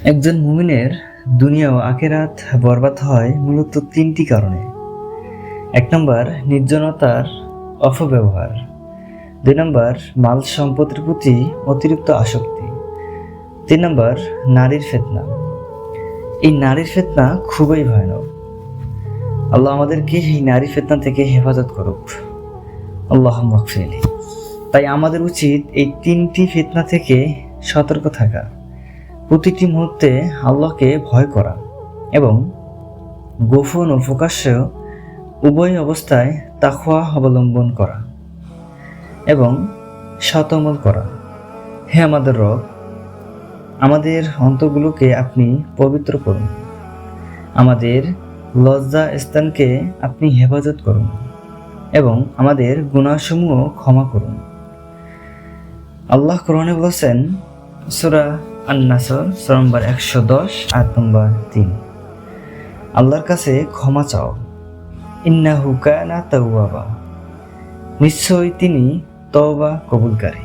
একজন মুমিনের দুনিয়া ও আখিরাত বরবাদ হয় মূলত তিনটি কারণে। 1 নম্বর, নির্জনতার অপব্যবহার। 2 নম্বর, মাল সম্পদের প্রতি অতিরিক্ত আসক্তি। 3 নম্বর, নারীর ফিতনা। এই নারীর ফিতনা খুবই ভয়ানক। আল্লাহ আমাদেরকে এই নারী ফিতনা থেকে হেফাজত করুক। আল্লাহুম্মা গফিরলি। তাই আমাদের উচিত এই তিনটি ফিতনা থেকে সতর্ক থাকা, প্রতিটি মুহূর্তে আল্লাহকে ভয় করা এবং গোপন ও প্রকাশ্য উভয় অবস্থায় তাকওয়া অবলম্বন করা এবং সৎ-আমল করা। হে আমাদের রব, আমাদের অন্তরগুলোকে আপনি পবিত্র করুন, আমাদের লজ্জা স্থানকে আপনি হেফাজত করুন এবং আমাদের গুনাহসমূহ ক্ষমা করুন। আল্লাহ কোরআনে বলেছেন, সূরা আন-নাসর সূরা নম্বর 110 আয়াত নম্বর 3, আল্লাহর কাছে ক্ষমা চাও, ইন্নাহু কানা তাওয়াবা, নিশ্চয়ই তিনি তওবা কবুলকারী।